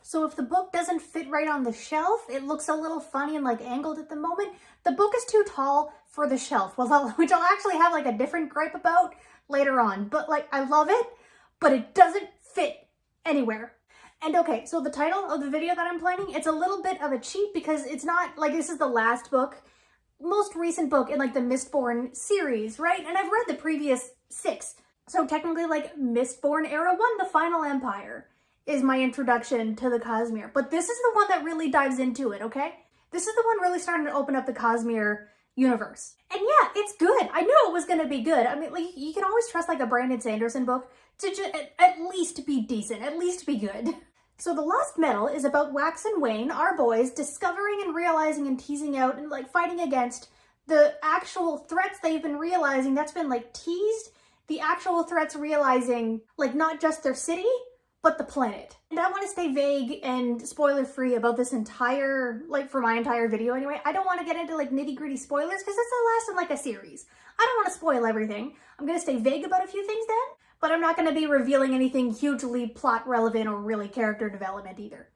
So if the book doesn't fit right on the shelf, it looks a little funny and like angled at the moment. The book is too tall for the shelf, which I'll actually have like a different gripe about later on. But like, I love it, but it doesn't fit anywhere. And okay, so the title of the video that I'm planning, it's a little bit of a cheat because it's not like this is the last book, most recent book in like the Mistborn series, right? And I've read the previous 6. So technically like Mistborn era 1, The Final Empire, is my introduction to the Cosmere. But this is the one that really dives into it, okay? This is the one really starting to open up the Cosmere universe. And yeah, it's good. I knew it was gonna be good. I mean, like, you can always trust like a Brandon Sanderson book to just at least be decent, at least be good. So The Lost Metal is about Wax and Wayne, our boys, discovering and realizing and teasing out and like fighting against the actual threats they've been realizing that's been like teased, the actual threats realizing like not just their city, but the planet. And I want to stay vague and spoiler free about this entire, like for my entire video anyway. I don't want to get into like nitty gritty spoilers because it's the last in like a series. I don't want to spoil everything. I'm going to stay vague about a few things then, but I'm not going to be revealing anything hugely plot relevant or really character development either.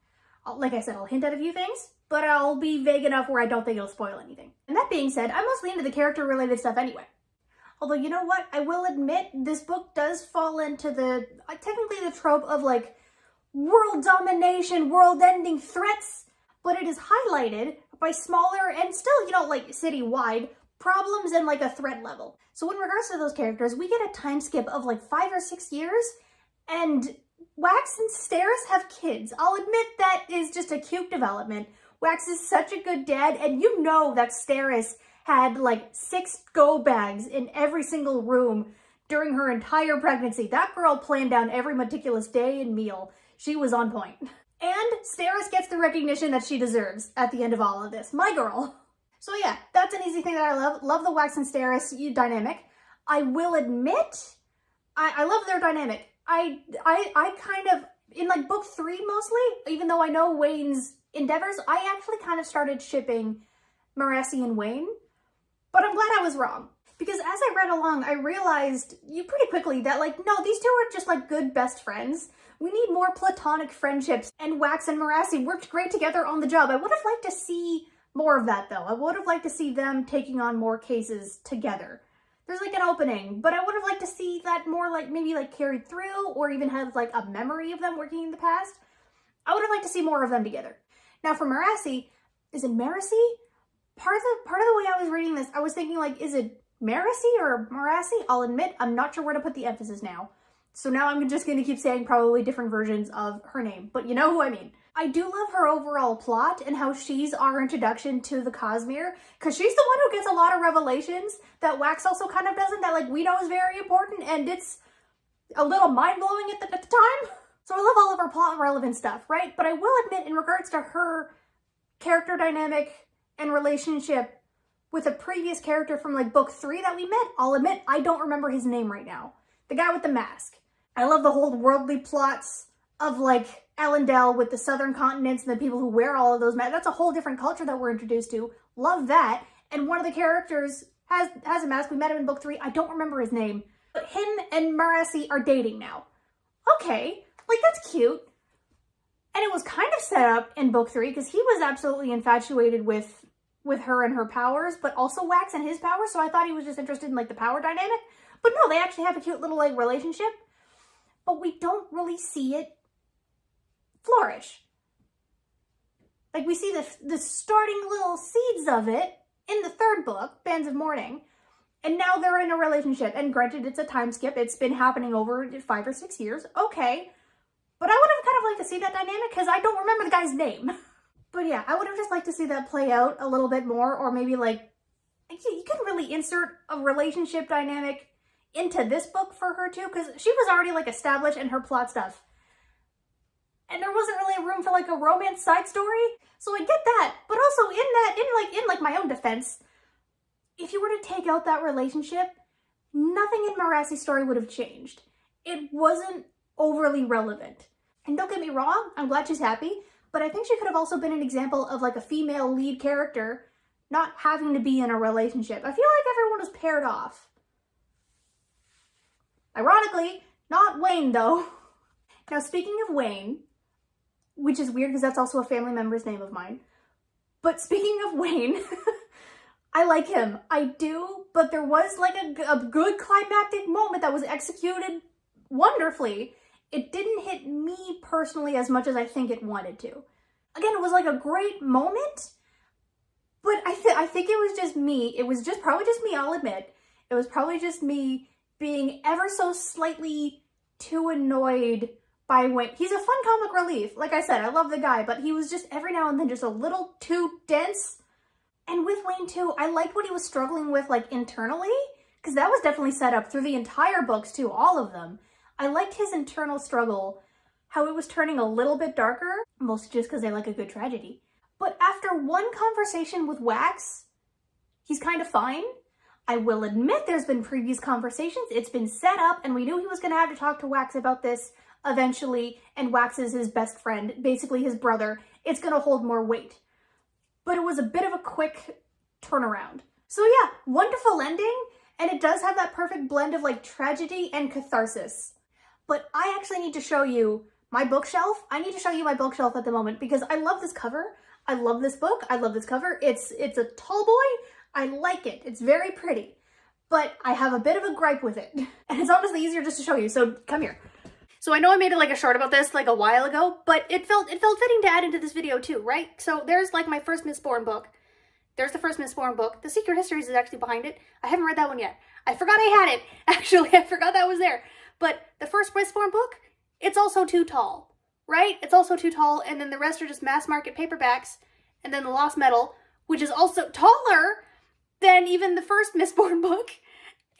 Like I said, I'll hint at a few things, but I'll be vague enough where I don't think it'll spoil anything. And that being said, I'm mostly into the character related stuff anyway. Although, you know what? I will admit this book does fall into the, technically the trope of like world domination, world ending threats, but it is highlighted by smaller and still, you know, like city-wide problems and like a threat level. So in regards to those characters, we get a time skip of like 5 or 6 years, and Wax and Steris have kids. I'll admit that is just a cute development. Wax is such a good dad, and you know that Steris had like 6 go bags in every single room during her entire pregnancy. That girl planned down every meticulous day and meal. She was on point. And Steris gets the recognition that she deserves at the end of all of this. My girl. So yeah, that's an easy thing that I love. Love the Wax and Steris dynamic. I will admit, I love their dynamic. I kind of, in like book 3 mostly, even though I know Wayne's endeavors, I actually kind of started shipping Marassi and Wayne. But I'm glad I was wrong. Because as I read along, I realized pretty quickly that like, no, these two are just like good best friends. We need more platonic friendships, and Wax and Marassi worked great together on the job. I would have liked to see more of that though. I would have liked to see them taking on more cases together. There's like an opening, but I would have liked to see that more like maybe like carried through, or even have like a memory of them working in the past. I would have liked to see more of them together. Now for Marassi, is it Marassi? Part of the way I was reading this, I was thinking like, is it Marassi or Marassi? I'll admit, I'm not sure where to put the emphasis now. So now I'm just going to keep saying probably different versions of her name, but you know who I mean. I do love her overall plot and how she's our introduction to the Cosmere, because she's the one who gets a lot of revelations that Wax also kind of doesn't, that like we know is very important, and it's a little mind-blowing at the time. So I love all of her plot relevant stuff, right? But I will admit, in regards to her character dynamic and relationship with a previous character from like book 3 that we met, I'll admit I don't remember his name right now. The guy with the mask. I love the whole worldly plots of like Elendel with the southern continents and the people who wear all of those masks. That's a whole different culture that we're introduced to. Love that. And one of the characters has a mask. We met him in book 3. I don't remember his name. But him and Marassi are dating now. Okay, like that's cute. And it was kind of set up in book 3 because he was absolutely infatuated with her and her powers, but also Wax and his powers. So I thought he was just interested in like the power dynamic. But no, they actually have a cute little like relationship. But we don't really see it flourish. Like we see the starting little seeds of it in the 3rd book, Bands of Mourning, and now they're in a relationship. And granted, it's a time skip. It's been happening over 5 or 6 years. Okay. But I would have kind of liked to see that dynamic because I don't remember the guy's name. But yeah, I would have just liked to see that play out a little bit more, or maybe like, you can really insert a relationship dynamic into this book for her too, because she was already like established in her plot stuff. And there wasn't really room for like a romance side story. So I get that. But also in my own defense, if you were to take out that relationship, nothing in Marassi's story would have changed. It wasn't overly relevant. And don't get me wrong, I'm glad she's happy, but I think she could have also been an example of like a female lead character not having to be in a relationship. I feel like everyone was paired off. Ironically, not Wayne though. Now speaking of Wayne, which is weird because that's also a family member's name of mine. But speaking of Wayne, I like him. I do, but there was like a good climactic moment that was executed wonderfully. It didn't hit me personally as much as I think it wanted to. Again, it was like a great moment, but I think it was just me. It was probably just me, I'll admit. It was probably just me being ever so slightly too annoyed by Wayne. He's a fun comic relief. Like I said, I love the guy, but he was just every now and then just a little too dense. And with Wayne too, I liked what he was struggling with like internally, because that was definitely set up through the entire books too, all of them. I liked his internal struggle, how it was turning a little bit darker, mostly just because I like a good tragedy. But after one conversation with Wax, he's kind of fine. I will admit there's been previous conversations, it's been set up, and we knew he was going to have to talk to Wax about this eventually, and Wax is his best friend, basically his brother. It's going to hold more weight. But it was a bit of a quick turnaround. So yeah, wonderful ending, and it does have that perfect blend of like tragedy and catharsis. But I actually need to show you my bookshelf. I need to show you my bookshelf at the moment because I love this cover. I love this book. I love this cover. It's a tall boy. I like it. It's very pretty. But I have a bit of a gripe with it. And it's honestly easier just to show you, so come here. So I know I made it like a short about this like a while ago, but it felt fitting to add into this video too, right? So there's like my first Mistborn book. There's the first Mistborn book. The Secret Histories is actually behind it. I haven't read that one yet. I forgot I had it. Actually, I forgot that was there. But the first Mistborn book, it's also too tall, right? It's also too tall, and then the rest are just mass market paperbacks, and then the Lost Metal, which is also taller than even the first Mistborn book.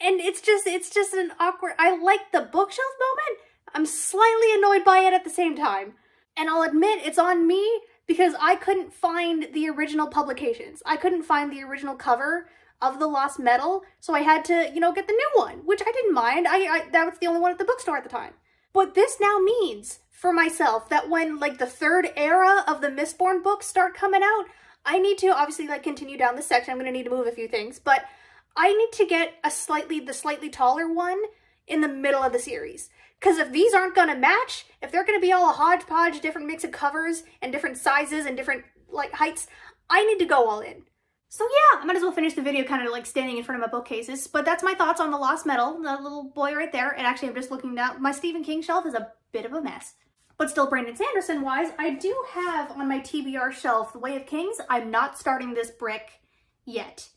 And it's just an awkward, I like the bookshelf moment. I'm slightly annoyed by it at the same time. And I'll admit it's on me because I couldn't find the original publications. I couldn't find the original cover of the Lost Metal, so I had to, get the new one, which I didn't mind. That was the only one at the bookstore at the time. But this now means for myself that when like the third era of the Mistborn books start coming out, I need to obviously like continue down this section. I'm going to need to move a few things, but I need to get the slightly taller one in the middle of the series. Because if these aren't going to match, if they're going to be all a hodgepodge, different mix of covers and different sizes and different like heights, I need to go all in. So yeah, I might as well finish the video kind of like standing in front of my bookcases. But that's my thoughts on the Lost Metal, the little boy right there. And actually I'm just looking down, my Stephen King shelf is a bit of a mess. But still Brandon Sanderson wise, I do have on my TBR shelf The Way of Kings. I'm not starting this brick yet.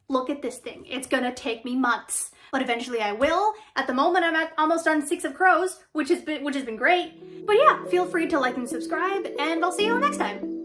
Look at this thing. It's gonna take me months, but eventually I will. At the moment, I'm almost on 6 of Crows, which has been great. But yeah, feel free to like and subscribe, and I'll see you all next time.